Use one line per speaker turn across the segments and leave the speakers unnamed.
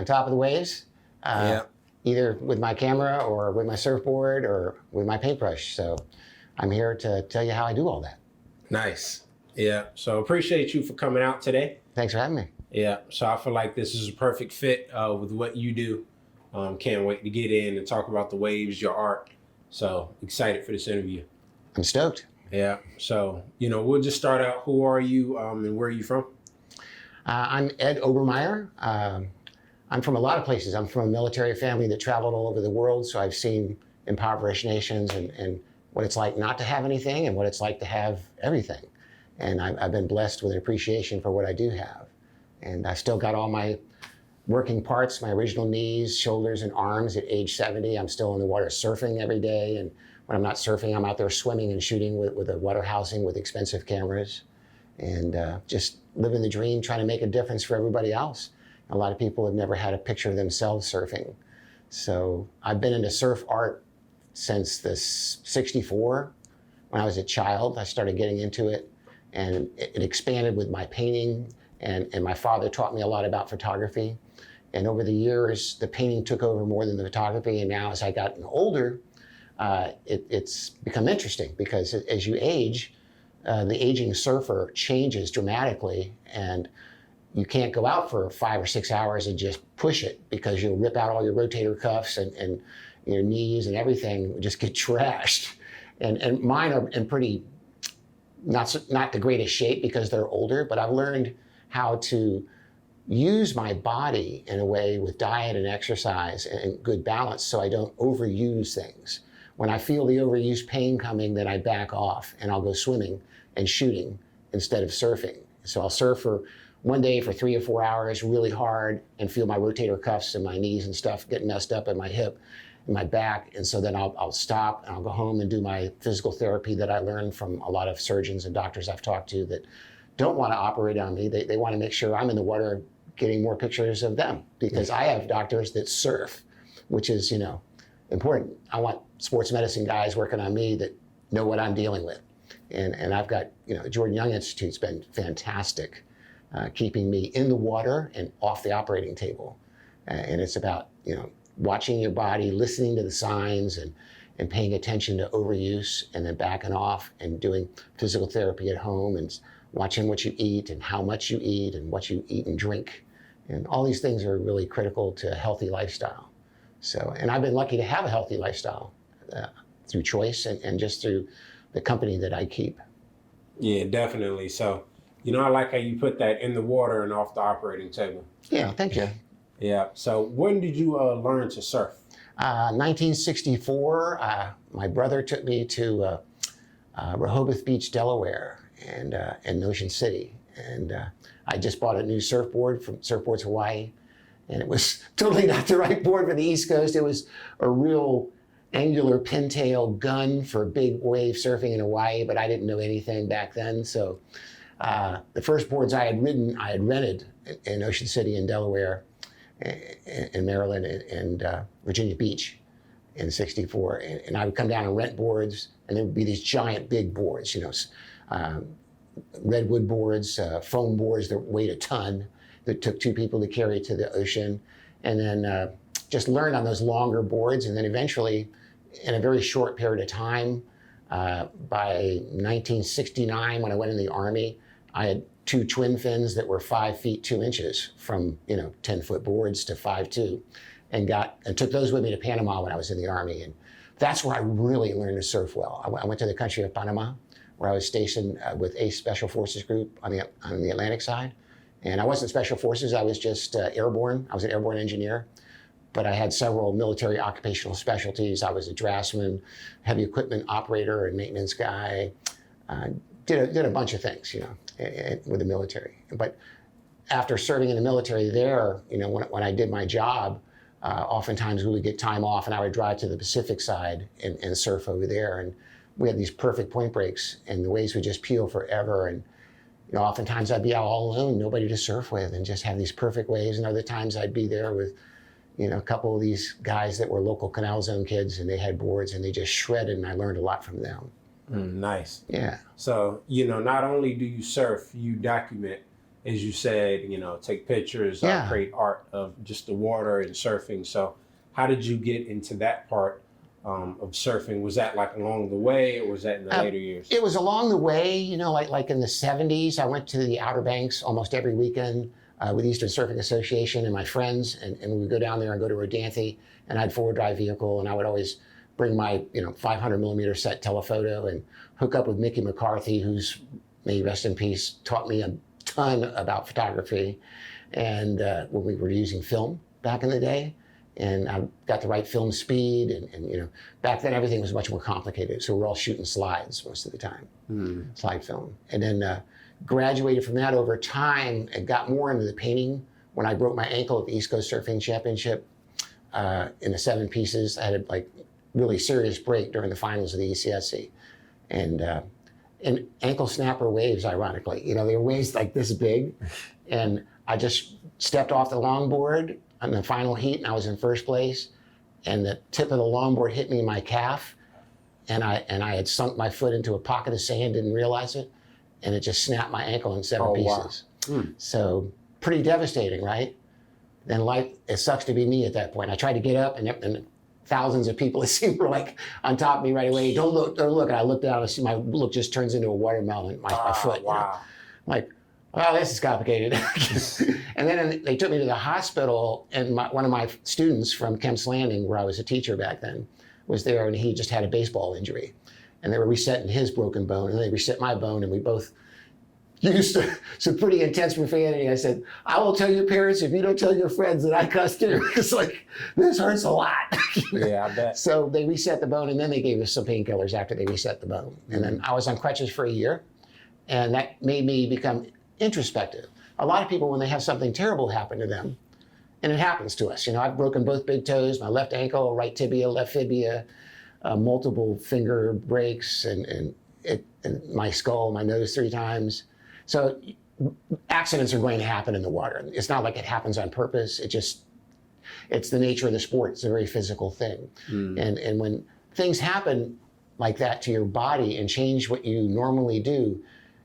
on top of the waves, either with my camera or with my surfboard or with my paintbrush. So I'm here to tell you how I do all that.
Nice. Yeah. So appreciate you for coming out today.
Thanks for having me.
Yeah. So I feel like this is a perfect fit with what you do. Can't wait to get in and talk about the waves, your art. So excited for this interview.
I'm stoked.
Yeah. So, we'll just start out. Who are you and where are you from?
I'm Ed Obermeyer. I'm from a lot of places. I'm from a military family that traveled all over the world, so I've seen impoverished nations and what it's like not to have anything and what it's like to have everything. And I've been blessed with an appreciation for what I do have. And I still got all my working parts, my original knees, shoulders, and arms at age 70. I'm still in the water surfing every day. And when I'm not surfing, I'm out there swimming and shooting with a water housing with expensive cameras. And just living the dream, trying to make a difference for everybody else. A lot of people have never had a picture of themselves surfing. So I've been into surf art since the 64. When I was a child, I started getting into it, and it expanded with my painting, and my father taught me a lot about photography. And over the years, the painting took over more than the photography, and now as I gotten older, it's become interesting because as you age, the aging surfer changes dramatically, and you can't go out for 5 or 6 hours and just push it because you'll rip out all your rotator cuffs and your knees and everything will just get trashed. And mine are in pretty, not the greatest shape because they're older, but I've learned how to use my body in a way with diet and exercise and good balance so I don't overuse things. When I feel the overuse pain coming, then I back off and I'll go swimming and shooting instead of surfing. So I'll surf for one day for 3 or 4 hours really hard and feel my rotator cuffs and my knees and stuff get messed up in my hip and my back. And so then I'll stop and I'll go home and do my physical therapy that I learned from a lot of surgeons and doctors I've talked to that don't want to operate on me. They want to make sure I'm in the water getting more pictures of them because I have doctors that surf, which is, important. I want sports medicine guys working on me that know what I'm dealing with. And I've got, Jordan Young Institute's been fantastic, keeping me in the water and off the operating table. And it's about, watching your body, listening to the signs and paying attention to overuse and then backing off and doing physical therapy at home and watching what you eat and how much you eat and what you eat and drink. And all these things are really critical to a healthy lifestyle. So, and I've been lucky to have a healthy lifestyle through choice and just through the company that I keep.
Yeah, definitely. So, I like how you put that in the water and off the operating table.
Yeah, thank you.
Yeah. So when did you learn to surf?
1964, my brother took me to Rehoboth Beach, Delaware, and Ocean City. And I just bought a new surfboard from Surfboards Hawaii. And it was totally not the right board for the East Coast. It was a real angular pintail gun for big wave surfing in Hawaii, but I didn't know anything back then. So the first boards I had ridden, I had rented in Ocean City in Delaware, in Maryland, and Virginia Beach in 64. And I would come down and rent boards, and there would be these giant big boards, redwood boards, foam boards that weighed a ton, that took 2 people to carry to the ocean, and then just learn on those longer boards. And then eventually, in a very short period of time, by 1969, when I went in the Army, I had 2 twin fins that were 5 feet 2 inches from 10-foot boards to 5'2", and took those with me to Panama when I was in the Army. And that's where I really learned to surf well. I went to the country of Panama, where I was stationed with Ace Special Forces Group on the Atlantic side. And I wasn't Special Forces, I was just airborne. I was an airborne engineer, but I had several military occupational specialties. I was a draftsman, heavy equipment operator and maintenance guy. Did a bunch of things, with the military. But after serving in the military there, when I did my job, oftentimes we would get time off and I would drive to the Pacific side and surf over there. And we had these perfect point breaks and the waves would just peel forever. And oftentimes I'd be out all alone, nobody to surf with, and just have these perfect waves. And other times I'd be there with, a couple of these guys that were local Canal Zone kids, and they had boards, and they just shredded, and I learned a lot from them.
Nice.
Yeah.
So, not only do you surf, you document as you said, take pictures,
Yeah.
create art of just the water and surfing. So how did you get into that part of surfing? Was that like along the way, or was that in the later years?
It was along the way, like in the 70s, I went to the Outer Banks almost every weekend with Eastern Surfing Association and my friends, and we would go down there and go to Rodanthe, and I had four-wheel drive vehicle, and I would always bring my 500 millimeter set telephoto and hook up with Mickey McCarthy, who's, may he rest in peace, taught me a ton about photography, and when we were using film back in the day. And I got the right film speed, and back then everything was much more complicated. So we're all shooting slides most of the time, slide film. And then graduated from that over time and got more into the painting when I broke my ankle at the East Coast Surfing Championship in the 7 pieces. I had a really serious break during the finals of the ECSC. And ankle snapper waves, ironically, they were waves like this big. And I just stepped off the longboard on the final heat, and I was in first place, and the tip of the longboard hit me in my calf, and I had sunk my foot into a pocket of sand, didn't realize it, and it just snapped my ankle in 7 pieces. Wow. So pretty devastating, right? Then it sucks to be me at that point. I tried to get up, and thousands of people, it seemed, were on top of me right away. Don't look. And I looked down and see my look just turns into a watermelon, my foot.
Wow.
Oh, this is complicated. And then they took me to the hospital, and one of my students from Kemp's Landing, where I was a teacher back then, was there, and he just had a baseball injury. And they were resetting his broken bone, and they reset my bone, and we both used some pretty intense profanity. I said, I will tell your parents if you don't tell your friends that I cussed you. It's this hurts a lot.
Yeah, I bet.
So they reset the bone, and then they gave us some painkillers after they reset the bone. And then I was on crutches for a year, and that made me become introspective. A lot of people, when they have something terrible happen to them, and it happens to us, I've broken both big toes, my left ankle, right tibia, left fibia, multiple finger breaks, and my skull, my nose 3 times. So accidents are going to happen in the water. It's not like it happens on purpose. It's the nature of the sport. It's a very physical thing. And when things happen like that to your body and change what you normally do,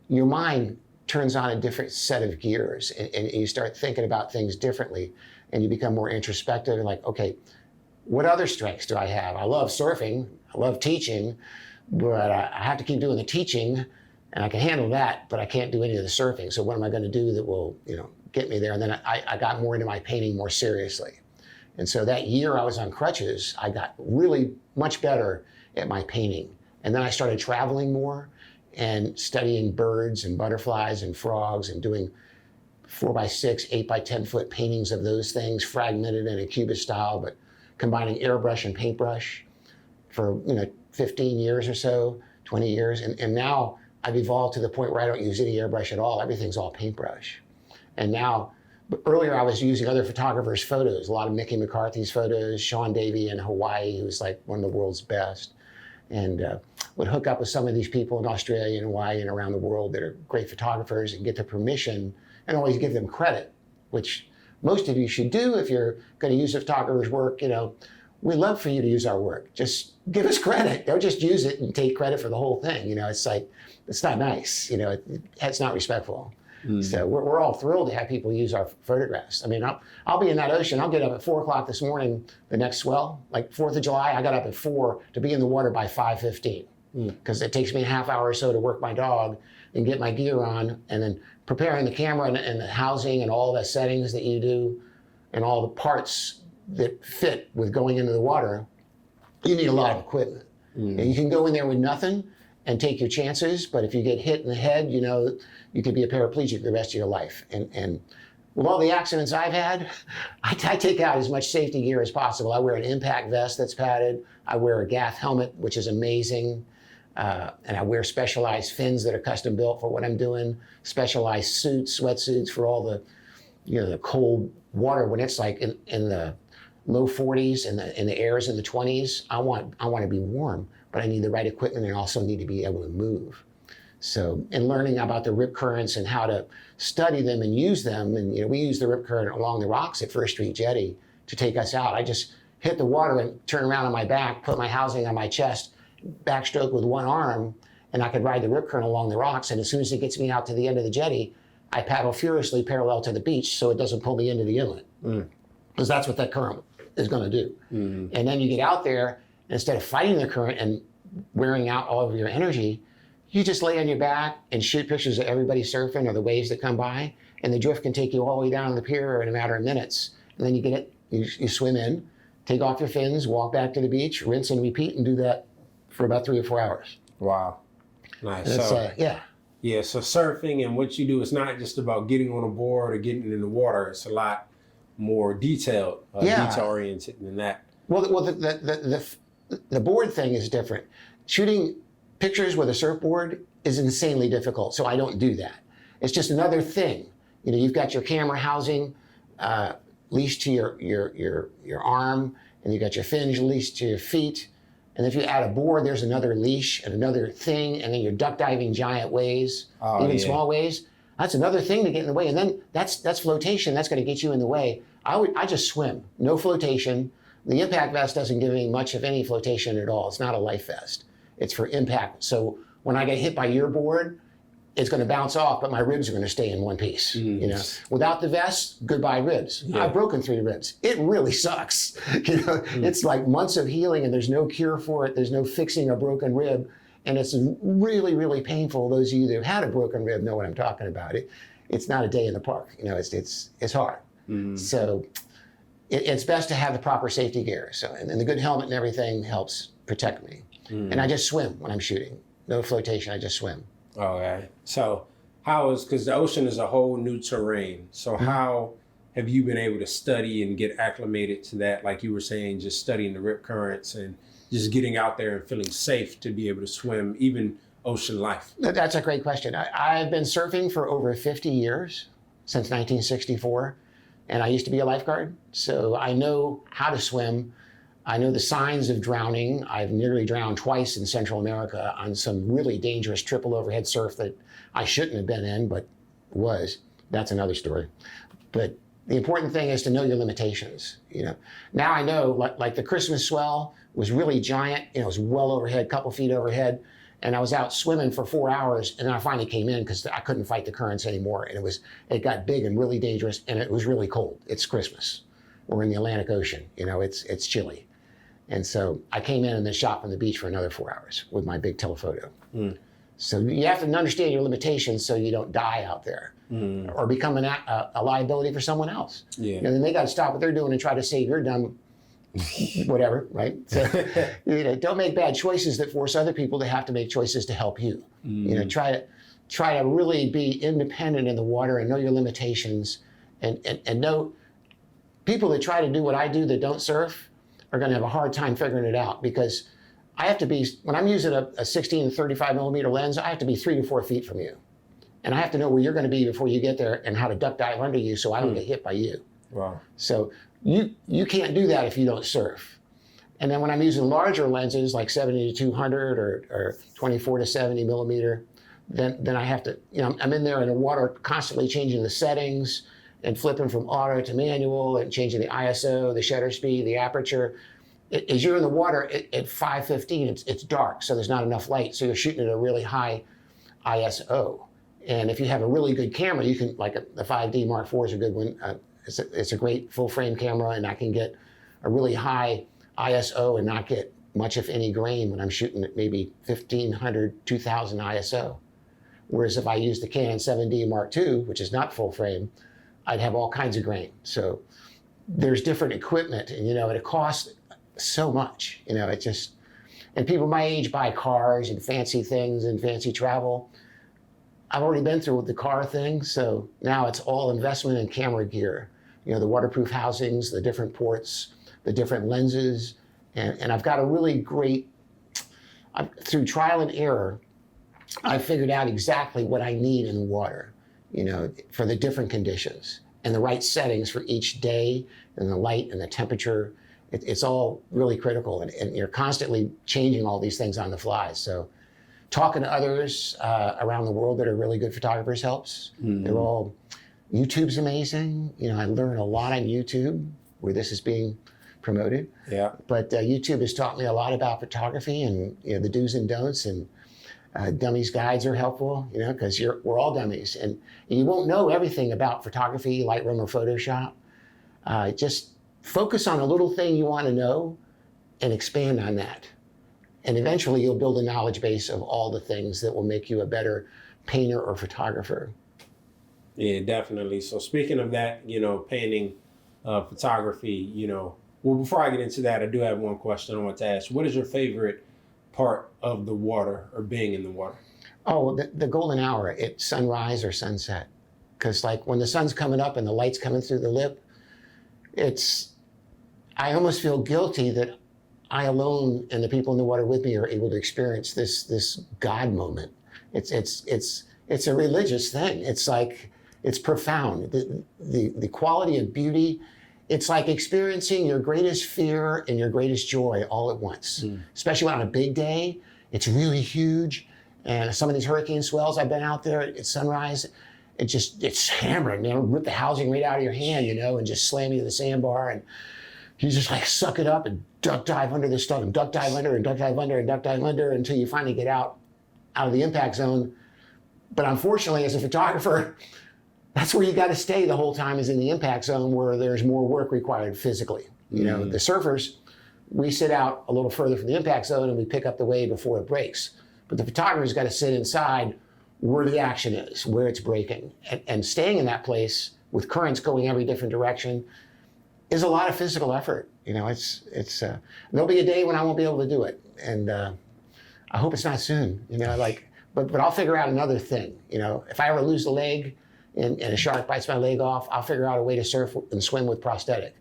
your mind turns on a different set of gears, and you start thinking about things differently, and you become more introspective and okay, what other strengths do I have? I love surfing, I love teaching, but I have to keep doing the teaching, and I can handle that, but I can't do any of the surfing. So what am I going to do that will, get me there? And then I got more into my painting more seriously. And so that year I was on crutches, I got really much better at my painting. And then I started traveling more and studying birds and butterflies and frogs and doing 4x6, 8x10 foot paintings of those things, fragmented in a cubist style, but combining airbrush and paintbrush for 15 years or so, 20 years. And now I've evolved to the point where I don't use any airbrush at all. Everything's all paintbrush. And now, but earlier I was using other photographers' photos, a lot of Mickey McCarthy's photos, Sean Davey in Hawaii, who's one of the world's best. And would hook up with some of these people in Australia and Hawaii and around the world that are great photographers and get their permission and always give them credit, which most of you should do if you're going to use a photographer's work. We love for you to use our work. Just give us credit. Don't just use it and take credit for the whole thing. It's not nice. It's not respectful. So we're all thrilled to have people use our photographs. I mean, I'll be in that ocean. I'll get up at 4 o'clock this morning, the next swell, like 4th of July. I got up at 4 to be in the water by 5:15 because it takes me a half hour or so to work my dog and get my gear on, and then preparing the camera and the housing and all the settings that you do and all the parts that fit with going into the water. You need a lot of equipment. And you can go in there with nothing and take your chances, but if you get hit in the head, you could be a paraplegic the rest of your life. And with all the accidents I've had, I take out as much safety gear as possible. I wear an impact vest that's padded. I wear a gaff helmet, which is amazing. And I wear specialized fins that are custom built for what I'm doing, specialized suits, sweatsuits for all the cold water when it's in the low 40s and the air is in the 20s. I want to be warm, but I need the right equipment and also need to be able to move. So, in learning about the rip currents and how to study them and use them, and we use the rip current along the rocks at First Street Jetty to take us out. I just hit the water and turn around on my back, put my housing on my chest, backstroke with one arm, and I could ride the rip current along the rocks. And as soon as it gets me out to the end of the jetty, I paddle furiously parallel to the beach so it doesn't pull me into the inlet. Because that's what that current is going to do. And then you get out there, instead of fighting the current and wearing out all of your energy, you just lay on your back and shoot pictures of everybody surfing or the waves that come by, and the drift can take you all the way down to the pier in a matter of minutes. And then you get it, you swim in, take off your fins, walk back to the beach, rinse and repeat, and do that for about 3 or 4 hours.
Wow. Nice.
So, yeah.
Yeah, so surfing and what you do is not just about getting on a board or getting in the water. It's a lot more detailed, detail-oriented than that.
Well, the board thing is different. Shooting pictures with a surfboard is insanely difficult, so I don't do that. It's just another thing. You know, you've got your camera housing leashed to your arm, and you've got your fins leashed to your feet. And if you add a board, there's another leash and another thing, and then you're duck diving giant waves, small waves. That's another thing to get in the way. And then that's flotation. That's going to get you in the way. I just swim, no flotation. The impact vest doesn't give me much of any flotation at all. It's not a life vest. It's for impact. So when I get hit by your board, it's going to bounce off, but my ribs are going to stay in one piece. You know, without the vest, goodbye ribs. I've broken 3 ribs. It really sucks. You know, it's like months of healing, and there's no cure for it. There's no fixing a broken rib, and it's really, really painful. Those of you that have had a broken rib know what I'm talking about. It's not a day in the park. You know, it's hard. So it's best to have the proper safety gear. So and the good helmet and everything helps protect me. And I just swim when I'm shooting. No flotation. I just swim.
Okay. So because the ocean is a whole new terrain. So how have you been able to study and get acclimated to that? Like you were saying, just studying the rip currents and just getting out there and feeling safe to be able to swim, even ocean life.
That's a great question. I've been surfing for over 50 years, since 1964. And I used to be a lifeguard. So I know how to swim. I know the signs of drowning. I've nearly drowned twice in Central America on some really dangerous triple overhead surf that I shouldn't have been in, but was. That's another story. But the important thing is to know your limitations. You know, now I know, like the Christmas swell was really giant. You know, it was well overhead, couple feet overhead, and I was out swimming for 4 hours, and then I finally came in because I couldn't fight the currents anymore, and it got big and really dangerous, and it was really cold. It's Christmas. We're in the Atlantic Ocean. You know, it's chilly. And so I came in and then shot from the beach for another 4 hours with my big telephoto. So you have to understand your limitations so you don't die out there or become a liability for someone else. You know, then they got to stop what they're doing and try to save your dumb whatever, right? So, you know, don't make bad choices that force other people to have to make choices to help you. You know, try to really be independent in the water and know your limitations and know people that try to do what I do that don't surf are going to have a hard time figuring it out, because I have to be, when I'm using a 16 to 35 millimeter lens, I have to be 3 to 4 feet from you. And I have to know where you're going to be before you get there and how to duck dive under you so I don't get hit by you.
Wow.
So you can't do that if you don't surf. And then when I'm using larger lenses like 70 to 200 or 24 to 70 millimeter, then I have to, you know, I'm in there in the water constantly changing the settings and flipping from auto to manual and changing the ISO, the shutter speed, the aperture. As you're in the water at 5:15, it's dark, so there's not enough light. So you're shooting at a really high ISO. And if you have a really good camera, you can, like the 5D Mark IV is a good one. It's a great full frame camera, and I can get a really high ISO and not get much of any grain when I'm shooting at maybe 1500, 2000 ISO. Whereas if I use the Canon 7D Mark II, which is not full frame, I'd have all kinds of grain. So there's different equipment, and, you know, it costs so much, you know, and people my age buy cars and fancy things and fancy travel. I've already been through the car thing, so now it's all investment in camera gear. You know, the waterproof housings, the different ports, the different lenses, and I've got a really great, through trial and error, I've figured out exactly what I need in the water, you know, for the different conditions and the right settings for each day and the light and the temperature. It's all really critical, and you're constantly changing all these things on the fly. So talking to others around the world that are really good photographers helps. YouTube's amazing. You know, I learn a lot on YouTube where this is being promoted.
Yeah.
But YouTube has taught me a lot about photography and, you know, the do's and don'ts. And Dummies guides are helpful, because we're all dummies, and you won't know everything about photography, Lightroom, or Photoshop. Just focus on a little thing you want to know and expand on that. And eventually you'll build a knowledge base of all the things that will make you a better painter or photographer.
Yeah, definitely. So speaking of that, painting, photography, well, before I get into that, I do have one question I want to ask. What is your favorite part of the water or being in the water?
Oh, the golden hour, it's sunrise or sunset. Because like when the sun's coming up and the light's coming through the lip, I almost feel guilty that I alone and the people in the water with me are able to experience this God moment. It's a religious thing. It's profound. The quality of beauty, it's like experiencing your greatest fear and your greatest joy all at once. Especially on a big day, it's really huge. And some of these hurricane swells, I've been out there at sunrise, it's hammering, rip the housing right out of your hand, and just slam you to the sandbar. And you just like suck it up and duck dive under this stuff and duck dive under and duck dive under and duck dive under until you finally get out of the impact zone. But unfortunately, as a photographer, that's where you got to stay the whole time, is in the impact zone where there's more work required physically. The surfers, we sit out a little further from the impact zone and we pick up the wave before it breaks. But the photographer's got to sit inside where the action is, where it's breaking. And staying in that place with currents going every different direction is a lot of physical effort. There'll be a day when I won't be able to do it. And I hope it's not soon, but I'll figure out another thing. If I ever lose a leg and a shark bites my leg off, I'll figure out a way to surf and swim with prosthetic.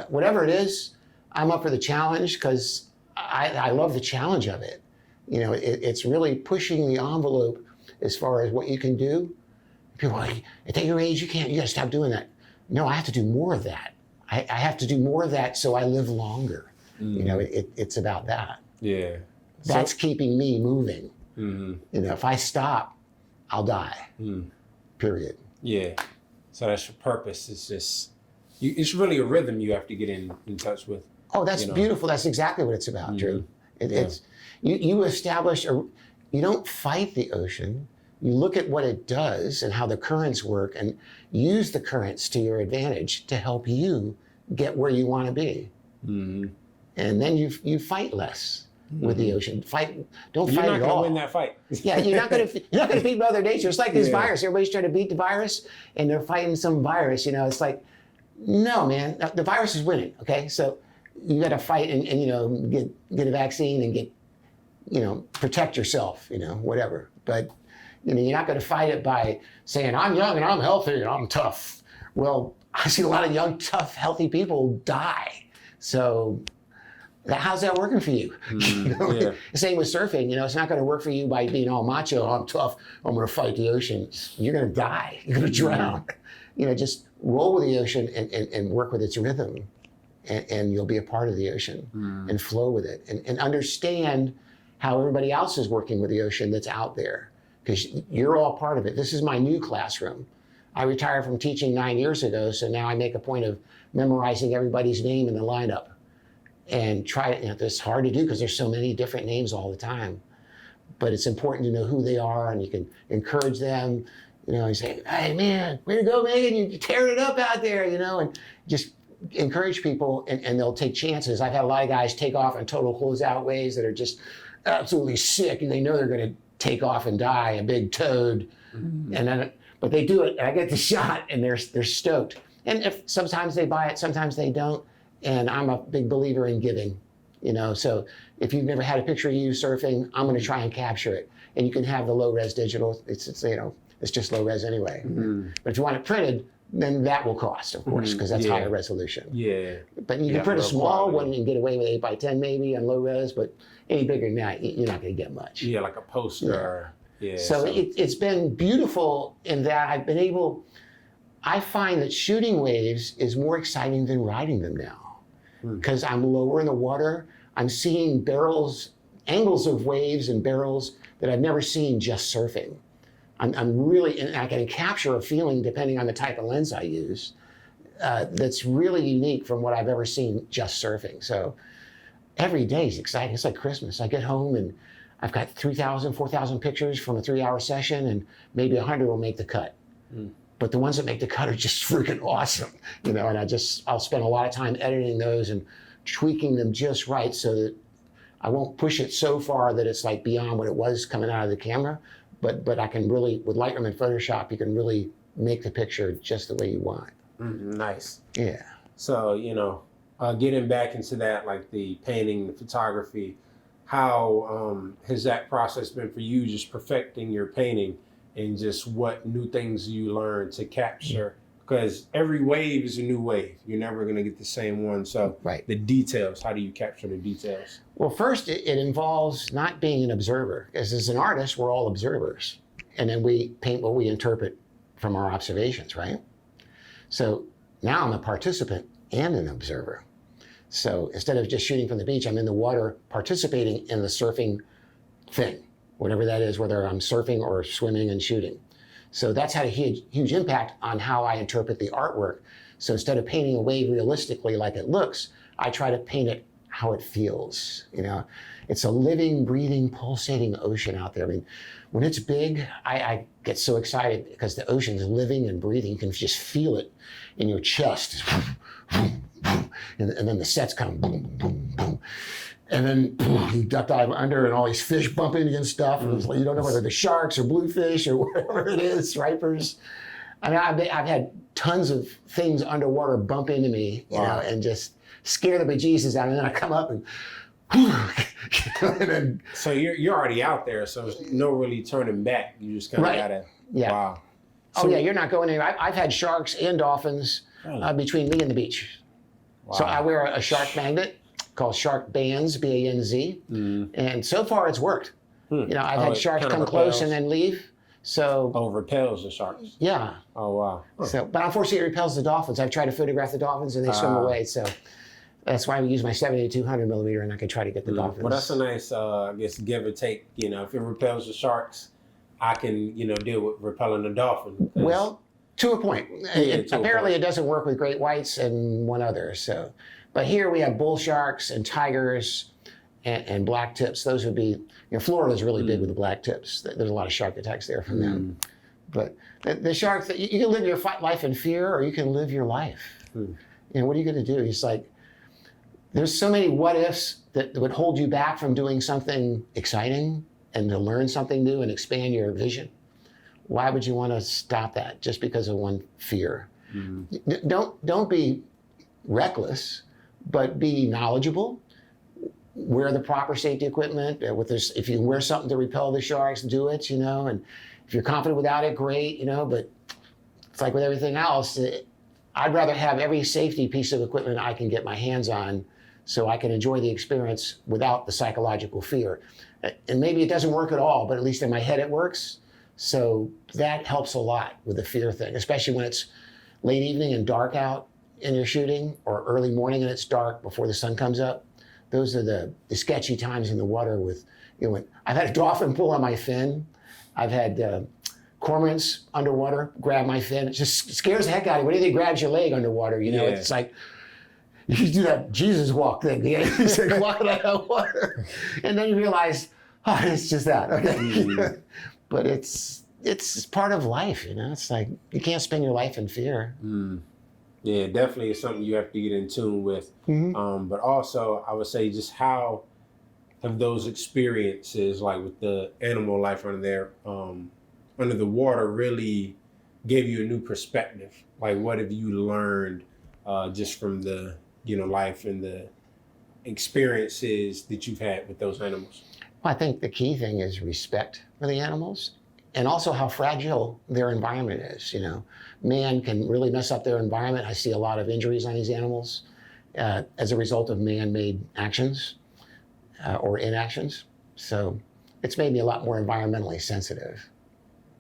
Whatever it is, I'm up for the challenge because I love the challenge of it. It's really pushing the envelope as far as what you can do. People are like, at your age, you gotta stop doing that. No, I have to do more of that. I have to do more of that so I live longer. It's about that.
Yeah.
That's keeping me moving. If I stop, I'll die. Period.
Yeah. So that's your purpose. It's just, it's really a rhythm you have to get in touch with.
Oh, that's beautiful. That's exactly what it's about, Drew. You establish, you don't fight the ocean. You look at what it does and how the currents work and use the currents to your advantage to help you get where you want to be. And then you fight less with the ocean. Don't fight at all.
You're not going to win that fight.
Yeah, you're not going to beat Mother Nature. It's like this virus. Everybody's trying to beat the virus and they're fighting some virus. It's like, no, man, the virus is winning. Okay, so you got to fight and get a vaccine and get protect yourself. Whatever. But you're not going to fight it by saying, I'm young and I'm healthy and I'm tough. Well, I see a lot of young, tough, healthy people die. So how's that working for you? Same with surfing. It's not going to work for you by being all macho. I'm tough. I'm going to fight the ocean. You're going to die. You're going to drown. Just roll with the ocean and work with its rhythm. And you'll be a part of the ocean and flow with it and understand how everybody else is working with the ocean that's out there. Because you're all part of it. This is my new classroom. I retired from teaching 9 years ago, so now I make a point of memorizing everybody's name in the lineup and try it. It's hard to do because there's so many different names all the time. But it's important to know who they are, and you can encourage them, and say, hey, man, way to go, Megan, you're tearing it up out there, and just encourage people, and they'll take chances. I've had a lot of guys take off in total closeout waves that are just absolutely sick, and they know they're going to take off and die, a big toad, but they do it, and I get the shot, and they're stoked. And if sometimes they buy it, sometimes they don't, and I'm a big believer in giving, So if you've never had a picture of you surfing, I'm going to try and capture it, and you can have the low res digital. It's just low res anyway. But if you want it printed, then that will cost, of course, because that's higher resolution. Yeah. But you can print a small one and get away with 8x10 maybe on low res, but any bigger than that, you're not going to get much.
Yeah, like a poster. Yeah.
So it's been beautiful in that I find that shooting waves is more exciting than riding them now. Because I'm lower in the water, I'm seeing angles of waves and barrels that I've never seen just surfing. I'm really, and I can capture a feeling depending on the type of lens I use that's really unique from what I've ever seen just surfing. So every day is exciting. It's like Christmas. I get home and I've got 3,000, 4,000 pictures from a 3-hour session, and maybe 100 will make the cut. But the ones that make the cut are just freaking awesome, and I'll spend a lot of time editing those and tweaking them just right so that I won't push it so far that it's like beyond what it was coming out of the camera, but I can really, with Lightroom and Photoshop, you can really make the picture just the way you want.
Nice.
Yeah.
So, getting back into that, like the painting, the photography, how has that process been for you, just perfecting your painting and just what new things you learn to capture? Because every wave is a new wave. You're never going to get the same one. So
Right.
the details, how do you capture the details?
Well, first, it involves not being an observer, because as an artist, we're all observers. And then we paint what we interpret from our observations, right? So now I'm a participant and an observer. So instead of just shooting from the beach, I'm in the water participating in the surfing thing, whatever that is, whether I'm surfing or swimming and shooting. So that's had a huge impact on how I interpret the artwork. So instead of painting a wave realistically like it looks, I try to paint it how it feels. It's a living, breathing, pulsating ocean out there. I mean, when it's big, I get so excited because the ocean's living and breathing. You can just feel it in your chest. And then the sets come boom, boom, boom. And then you duck dive under and all these fish bump into you and stuff. And it's like, you don't know whether they're sharks or bluefish or whatever it is, stripers. I mean, I've had tons of things underwater bump into me, and just scare the bejesus out of me. And then I come up and, and then,
So you're already out there, so there's no really turning back. You just kind of
Right.
gotta,
Yeah.
wow.
oh yeah, you're not going anywhere. I've had sharks and dolphins between me and the beach.
Wow.
So I wear a shark magnet called Shark Bands, B-A-N-Z. And so far it's worked. I've had
it
sharks
kind of
come close
repels.
and then leave. So
Oh, repels the sharks.
yeah.
Oh, wow.
So, but unfortunately it repels the dolphins. I've tried to photograph the dolphins and they swim away. So that's why we use my 70-200 millimeter, and I can try to get the dolphins.
Well, that's a nice, I guess, give or take. If it repels the sharks, I can, deal with repelling the dolphin. 'Cause-
Well, to a point.
to a
Apparently
point.
it doesn't work with great whites and one other. So, but here we have bull sharks and tigers and black tips. Those would be, Florida's really big with the black tips. There's a lot of shark attacks there from them. But the sharks, you can live your life in fear, or you can live your life. What are you going to do? It's like, there's so many what ifs that would hold you back from doing something exciting and to learn something new and expand your vision. Why would you want to stop that just because of one fear? Don't be reckless, but be knowledgeable. Wear the proper safety equipment. If you wear something to repel the sharks, do it. And if you're confident without it, great. But it's like with everything else. I'd rather have every safety piece of equipment I can get my hands on, so I can enjoy the experience without the psychological fear. And maybe it doesn't work at all, but at least in my head it works. So that helps a lot with the fear thing, especially when it's late evening and dark out and you're shooting, or early morning and it's dark before the sun comes up. Those are the sketchy times in the water with, when I've had a dolphin pull on my fin. I've had cormorants underwater grab my fin. It just scares the heck out of you. What do you think grabs your leg underwater? It's like, you do that Jesus walk thing. It's like walking out of water. And then you realize, it's just that. Okay. But it's part of life, It's like, you can't spend your life in fear.
Yeah, definitely it's something you have to get in tune with. But also, I would say, just how have those experiences, like with the animal life under there, under the water, really gave you a new perspective? Like, what have you learned just from the life and the experiences that you've had with those animals?
Well, I think the key thing is respect for the animals, and also how fragile their environment is. Man can really mess up their environment. I see a lot of injuries on these animals as a result of man-made actions or inactions. So it's made me a lot more environmentally sensitive.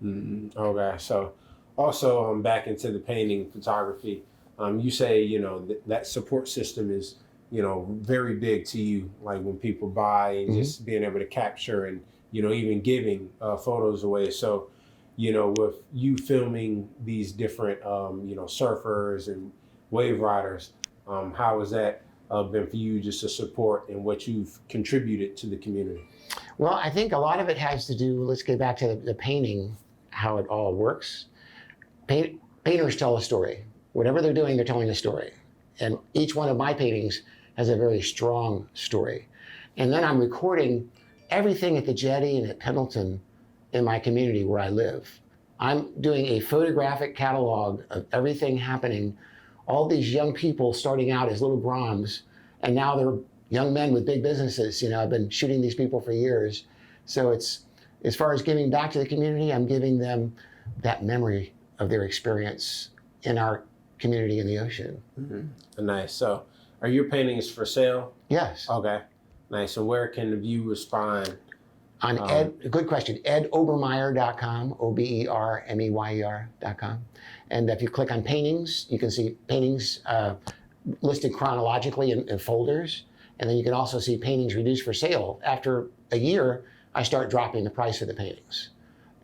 Okay, so also back into the painting photography, you say that support system is very big to you, like when people buy and just being able to capture and even giving photos away. So with you filming these different surfers and wave riders, how is that been for you just to support and what you've contributed to the community?
Well, I think a lot of it has to do, let's get back to the painting, how it all works. Painters tell a story. Whatever they're doing, they're telling a story. And each one of my paintings has a very strong story. And then I'm recording everything at the jetty and at Pendleton in my community where I live. I'm doing a photographic catalog of everything happening, all these young people starting out as little Groms, and now they're young men with big businesses. I've been shooting these people for years. So it's, as far as giving back to the community, I'm giving them that memory of their experience in our community in the ocean.
Mm-hmm. Nice. So are your paintings for sale?
Yes.
Okay. Nice. And where can the viewers find?
On good question, edobermeyer.com, Obermeyer.com. And if you click on paintings, you can see paintings listed chronologically in folders. And then you can also see paintings reduced for sale. After a year, I start dropping the price of the paintings.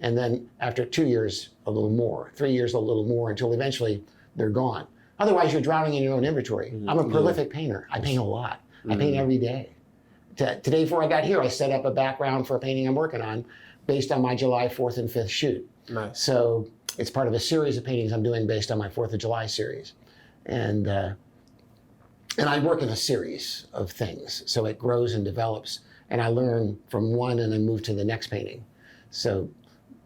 And then after 2 years, a little more, 3 years, a little more, until eventually they're gone. Otherwise, you're drowning in your own inventory. Mm-hmm. I'm a prolific painter. I paint a lot. Mm-hmm. I paint every day. Today, before I got here, I set up a background for a painting I'm working on based on my July 4th and 5th shoot.
Nice.
So it's part of a series of paintings I'm doing based on my 4th of July series. And I work in a series of things. So it grows and develops. And I learn from one and then move to the next painting. So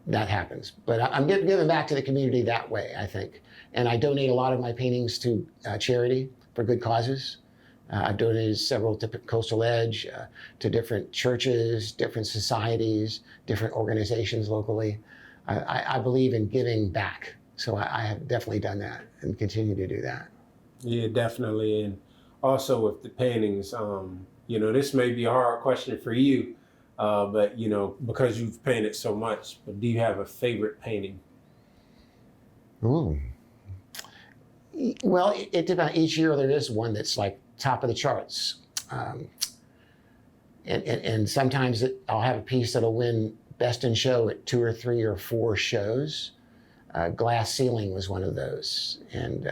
that happens. But I'm giving back to the community that way, I think. And I donate a lot of my paintings to charity for good causes. I've donated several to Coastal Edge, to different churches, different societies, different organizations locally. I believe in giving back. So I have definitely done that and continue to do that.
Yeah, definitely. And also with the paintings, this may be a hard question for you, but, because you've painted so much, but do you have a favorite painting?
Ooh. Well, it depends. Each year there is one that's like top of the charts. And sometimes I'll have a piece that'll win best in show at 2 or 3 or 4 shows. Glass Ceiling was one of those. And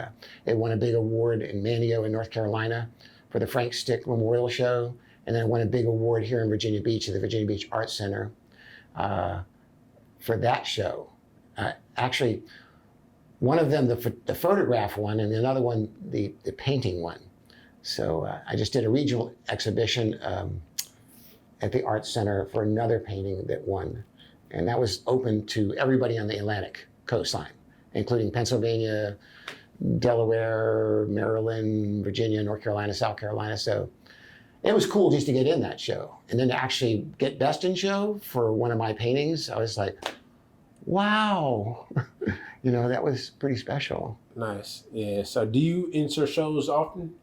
it won a big award in Manteo in North Carolina for the Frank Stick Memorial Show. And then it won a big award here in Virginia Beach at the Virginia Beach Arts Center for that show. Actually, one of them, the photograph one, and another one, the painting one. So I just did a regional exhibition at the Arts Center for another painting that won. And that was open to everybody on the Atlantic coastline, including Pennsylvania, Delaware, Maryland, Virginia, North Carolina, South Carolina. So it was cool just to get in that show. And then to actually get best in show for one of my paintings, I was like, wow. That was pretty special.
Nice. Yeah. So do you enter shows often?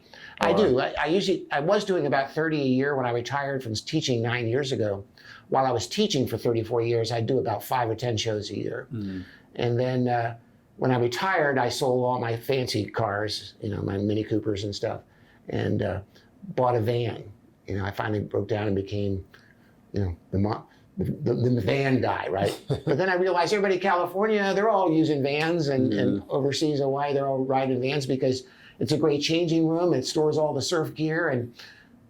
I do. I was doing about 30 a year when I retired from teaching 9 years ago. While I was teaching for 34 years, I'd do about 5 or 10 shows a year. Mm-hmm. And then when I retired, I sold all my fancy cars, my Mini Coopers and stuff, and bought a van. I finally broke down and became, the van guy, right? But then I realized everybody in California, they're all using vans, and overseas Hawaii, they're all riding vans because it's a great changing room. It stores all the surf gear. And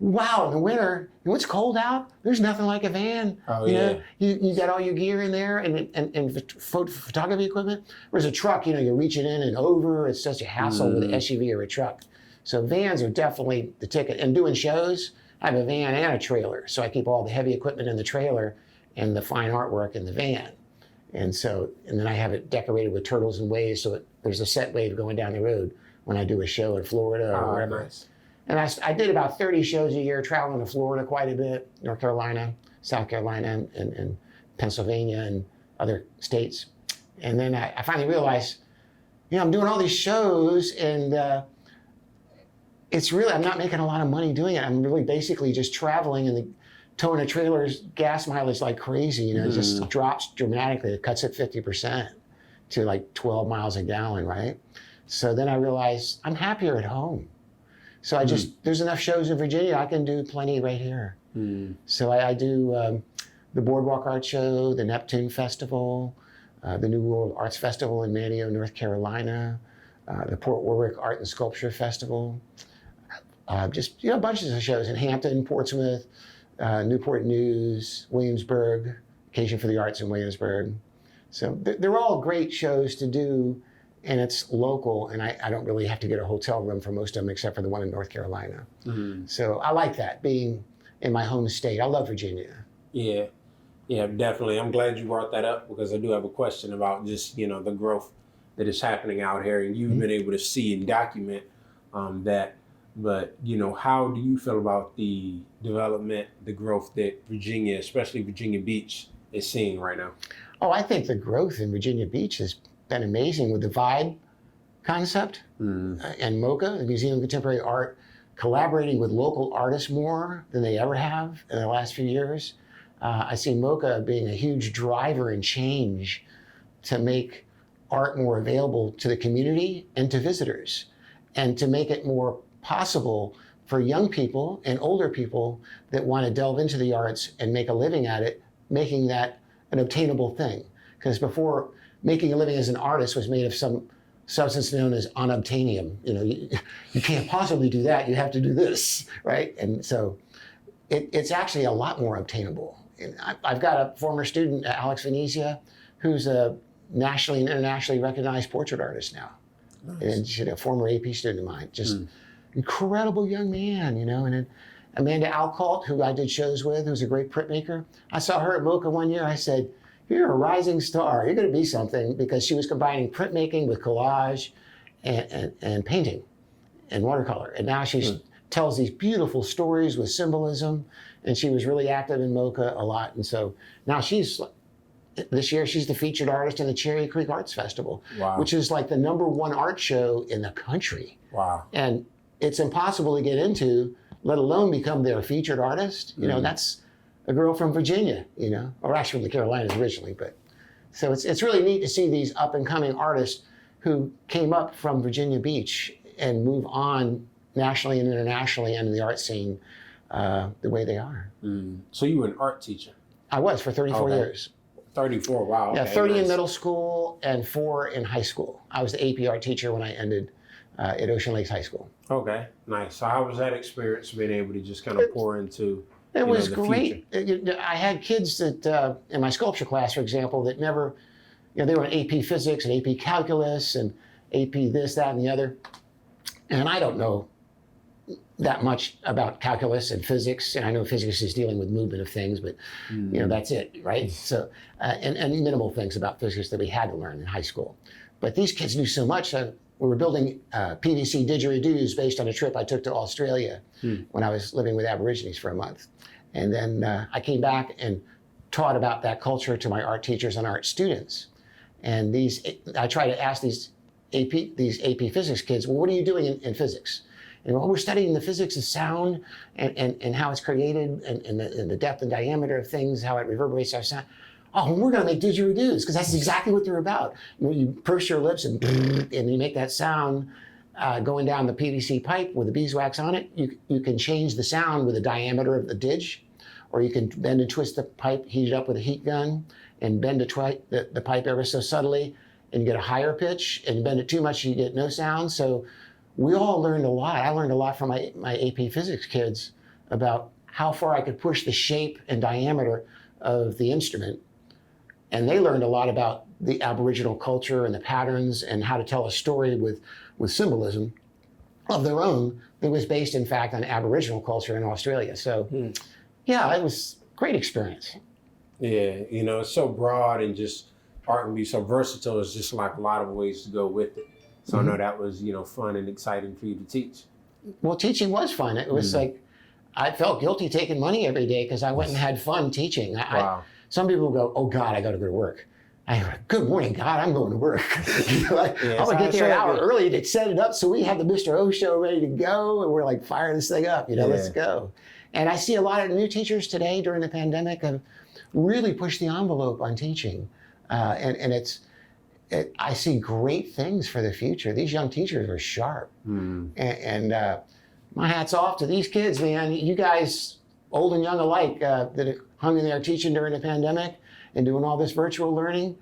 wow, in the winter, when it's cold out, there's nothing like a van.
Oh, yeah.
You got all your gear in there and photography equipment. Whereas a truck, you're reaching in and over. It's such a hassle with an SUV or a truck. So vans are definitely the ticket. And doing shows, I have a van and a trailer. So I keep all the heavy equipment in the trailer and the fine artwork in the van. And then I have it decorated with turtles and waves, so there's a set wave going down the road when I do a show in Florida or wherever.
Nice.
And I did about 30 shows a year, traveling to Florida quite a bit, North Carolina, South Carolina, and Pennsylvania and other states. And then I finally realized, I'm doing all these shows, and I'm not making a lot of money doing it. I'm really basically just traveling, and towing a trailer's gas mileage like crazy, it just drops dramatically. It cuts it 50% to like 12 miles a gallon, right? So then I realized I'm happier at home. So there's enough shows in Virginia, I can do plenty right here. So I do the Boardwalk Art Show, the Neptune Festival, the New World Arts Festival in Manteo, North Carolina, the Port Warwick Art and Sculpture Festival. just bunches of shows in Hampton, Portsmouth, Newport News, Williamsburg, Occasion for the Arts in Williamsburg. So they're all great shows to do, and it's local, and I don't really have to get a hotel room for most of them except for the one in North Carolina. So I like that, being in my home state. I love Virginia.
Yeah, definitely. I'm glad you brought that up because I do have a question about just, the growth that is happening out here, and you've been able to see and document that. But, how do you feel about the development, the growth that Virginia, especially Virginia Beach, is seeing right now?
Oh, I think the growth in Virginia Beach has been amazing with the Vibe concept and MoCA, the Museum of Contemporary Art, collaborating with local artists more than they ever have in the last few years. I see MoCA being a huge driver in change to make art more available to the community and to visitors, and to make it more possible for young people and older people that want to delve into the arts and make a living at it, making that an obtainable thing. Because before, making a living as an artist was made of some substance known as unobtainium. You can't possibly do that. You have to do this, right? And so it's actually a lot more obtainable. And I've got a former student, Alex Venezia, who's a nationally and internationally recognized portrait artist now. Nice. And she's a former AP student of mine. Just incredible young man, And then Amanda Alcalt, who I did shows with, who's a great printmaker. I saw her at MoCA one year. I said, "You're a rising star. You're going to be something," because she was combining printmaking with collage and painting and watercolor. And now she tells these beautiful stories with symbolism. And she was really active in MoCA a lot. And so now this year, she's the featured artist in the Cherry Creek Arts Festival, which is like the #1 art show in the country.
Wow.
And it's impossible to get into, let alone become their featured artist. That's a girl from Virginia, or actually from the Carolinas originally. But so it's really neat to see these up and coming artists who came up from Virginia Beach and move on nationally and internationally and in the art scene the way they are.
So you were an art teacher?
I was for 34 years.
34, wow.
Yeah,
okay,
30
nice.
in middle school and 4 in high school. I was the AP art teacher when I ended at Ocean Lakes High School.
Okay, nice. So how was that experience, being able to just kind of pour into
It was
the
great.
future?
I had kids that, in my sculpture class, for example, that never, they were in AP Physics and AP Calculus and AP this, that, and the other. And I don't know that much about calculus and physics, and I know physics is dealing with movement of things, but that's it, right? So, and minimal things about physics that we had to learn in high school. But these kids knew so much. We were building PVC didgeridoos based on a trip I took to Australia when I was living with Aborigines for a month. And then I came back and taught about that culture to my art teachers and art students. And I try to ask these AP physics kids, well, what are you doing in physics? And we're studying the physics of sound and how it's created and the depth and diameter of things, how it reverberates our sound. Oh, and we're going to make didgeridoos because that's exactly what they're about. You purse your lips and you make that sound going down the PVC pipe with the beeswax on it. You can change the sound with the diameter of the didge, or you can bend and twist the pipe, heat it up with a heat gun, and bend the pipe ever so subtly, and you get a higher pitch. And you bend it too much, you get no sound. So we all learned a lot. I learned a lot from my AP Physics kids about how far I could push the shape and diameter of the instrument. And they learned a lot about the Aboriginal culture and the patterns and how to tell a story with symbolism of their own that was based, in fact, on Aboriginal culture in Australia. So, yeah, it was a great experience.
Yeah, it's so broad, and just art can be so versatile. There's just like a lot of ways to go with it. So I know that was, fun and exciting for you to teach.
Well, teaching was fun. It was like, I felt guilty taking money every day because I went and had fun teaching.
Wow.
Some people go, oh God, I got to go to work. I go, good morning, God, I'm going to work. I'm going to get there an hour early to set it up so we have the Mr. O show ready to go, and we're like, fire this thing up, let's go. And I see a lot of new teachers today during the pandemic have really pushed the envelope on teaching. I see great things for the future. These young teachers are sharp. And my hat's off to these kids, man. You guys, old and young alike, that hung in there teaching during the pandemic and doing all this virtual learning,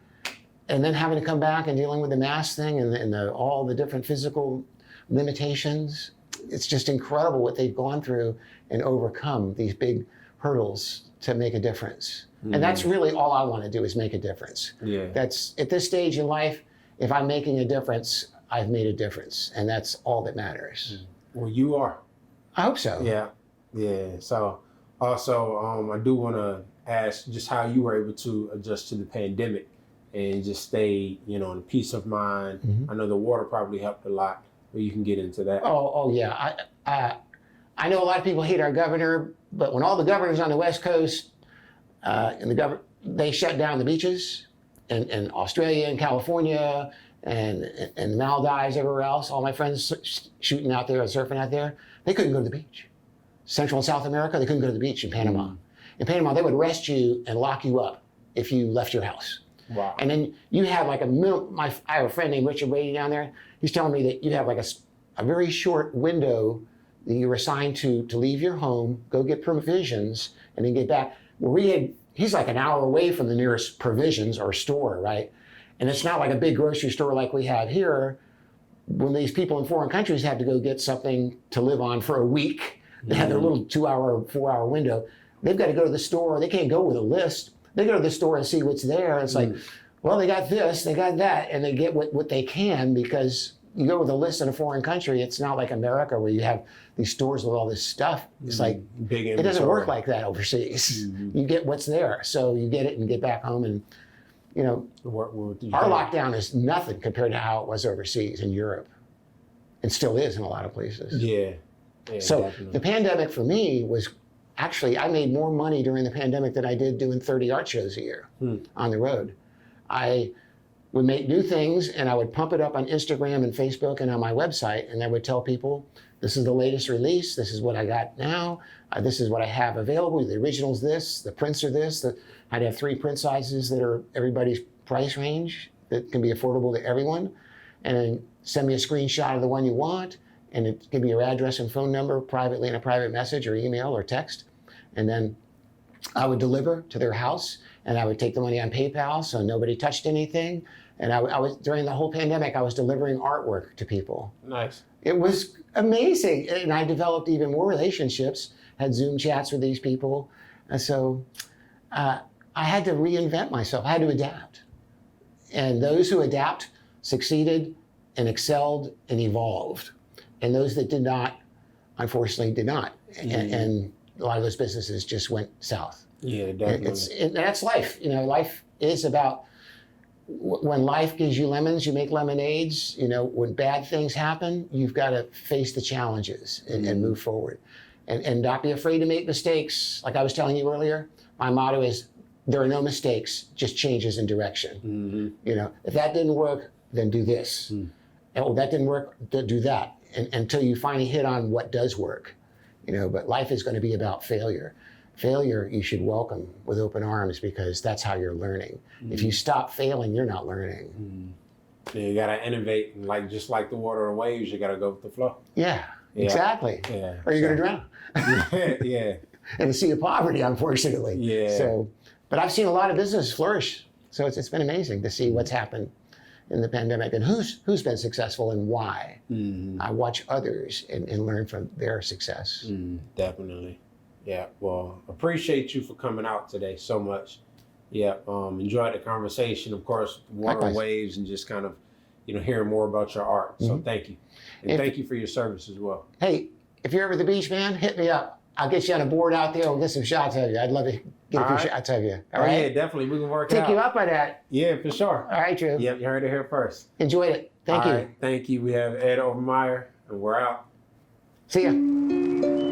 and then having to come back and dealing with the mask thing and all the different physical limitations. it's just incredible what they've gone through and overcome these big hurdles to make a difference. And that's really all I want to do is make a difference.
Yeah.
That's at this stage in life, if I'm making a difference, I've made a difference. And that's all that matters.
Well, you are.
I hope so.
Yeah. Yeah. So also, I do want to ask just how you were able to adjust to the pandemic and just stay, in peace of mind.
Mm-hmm.
I know the water probably helped a lot, but you can get into that.
Oh yeah. I know a lot of people hate our governor, but when all the governors on the West Coast they shut down the beaches in Australia and California and Maldives, everywhere else, all my friends shooting out there and surfing out there, they couldn't go to the beach. Central and South America, they couldn't go to the beach in Panama. In Panama, they would arrest you and lock you up if you left your house.
Wow.
And then you have like I have a friend named Richard Brady down there. He's telling me that you have like a very short window that you're assigned to leave your home, go get provisions, and then get back. He's like an hour away from the nearest provisions or store, right? And it's not like a big grocery store like we have here. When these people in foreign countries have to go get something to live on for a week, they have their little 2-hour, 4-hour window. They've got to go to the store. They can't go with a list. They go to the store and see what's there. It's like, well, they got this, they got that, and they get what they can, because you go with a list in a foreign country, it's not like America where you have these stores with all this stuff. It's like,
big
it doesn't work like that overseas. You get what's there. So you get it and get back home. And, our lockdown is nothing compared to how it was overseas in Europe, and still is in a lot of places.
Yeah.
So
definitely.
the pandemic for me was actually, I made more money during the pandemic than I did doing 30 art shows a year on the road. I would make new things and I would pump it up on Instagram and Facebook and on my website, and I would tell people, this is the latest release, this is what I got now, this is what I have available, the original's this, the prints are this. I'd have 3 print sizes that are everybody's price range that can be affordable to everyone, and then send me a screenshot of the one you want, and it give me your address and phone number privately in a private message or email or text, and then I would deliver to their house, and I would take the money on PayPal so nobody touched anything. And I was, during the whole pandemic, I was delivering artwork to people.
Nice.
It was amazing. And I developed even more relationships, had Zoom chats with these people. And so I had to reinvent myself. I had to adapt. And those who adapt succeeded and excelled and evolved. And those that did not, unfortunately, did not. And a lot of those businesses just went south.
Yeah, definitely.
And that's life. Life is about, when life gives you lemons, you make lemonades. When bad things happen, you've got to face the challenges and move forward, and not be afraid to make mistakes. Like I was telling you earlier, my motto is, there are no mistakes, just changes in direction. If that didn't work, then do this. Oh, that didn't work, do that, until you finally hit on what does work. But life is going to be about failure. Failure you should welcome with open arms, because that's how you're learning. If you stop failing, you're not learning.
Yeah, you gotta innovate, and just like the water and waves, you gotta go with the flow.
Yeah, exactly.
Yeah.
Or you're gonna drown.
Yeah.
In a sea of poverty, unfortunately.
Yeah.
But I've seen a lot of businesses flourish. So it's been amazing to see what's happened in the pandemic and who's been successful and why. I watch others and learn from their success.
Definitely. Yeah, well, appreciate you for coming out today so much. Yeah, enjoyed the conversation, of course, water
Likewise.
waves, and just kind of, hearing more about your art. So thank you. And thank you for your service as well.
Hey, if you're ever at the beach, man, hit me up. I'll get you on a board out there. We'll get some shots of you. I'd love to get a few shots of you. All right?
Yeah, definitely. We can work it
Take
out.
you up on that.
Yeah, for sure.
All right, Drew.
Yep, you heard it here first.
Enjoyed it. Thank
All
you.
right, thank you. We have Ed Obermeyer, and we're out.
See ya.